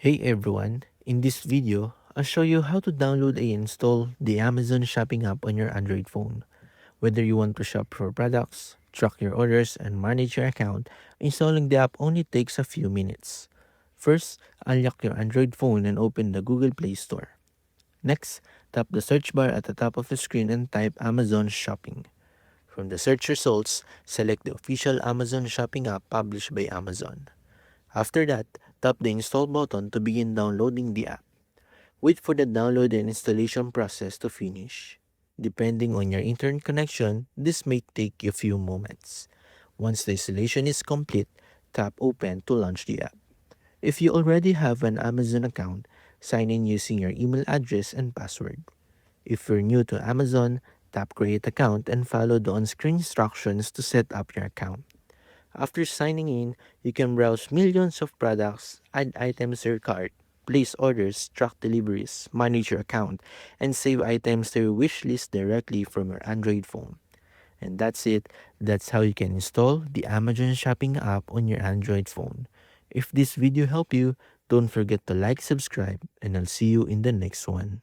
Hey everyone, in this video, I'll show you how to download and install the Amazon Shopping app on your Android phone. Whether you want to shop for products, track your orders, and manage your account, installing the app only takes a few minutes. First, unlock your Android phone and open the Google Play Store. Next, tap the search bar at the top of the screen and type Amazon Shopping. From the search results, select the official Amazon Shopping app published by Amazon. After that, tap the install button to begin downloading the app. Wait for the download and installation process to finish. Depending on your internet connection, this may take a few moments. Once the installation is complete, tap Open to launch the app. If you already have an Amazon account, sign in using your email address and password. If you're new to Amazon, tap Create Account and follow the on-screen instructions to set up your account. After signing in, you can browse millions of products, add items to your cart, place orders, track deliveries, manage your account, and save items to your wish list directly from your Android phone. And that's it. That's how you can install the Amazon Shopping app on your Android phone. If this video helped you, don't forget to like, subscribe, and I'll see you in the next one.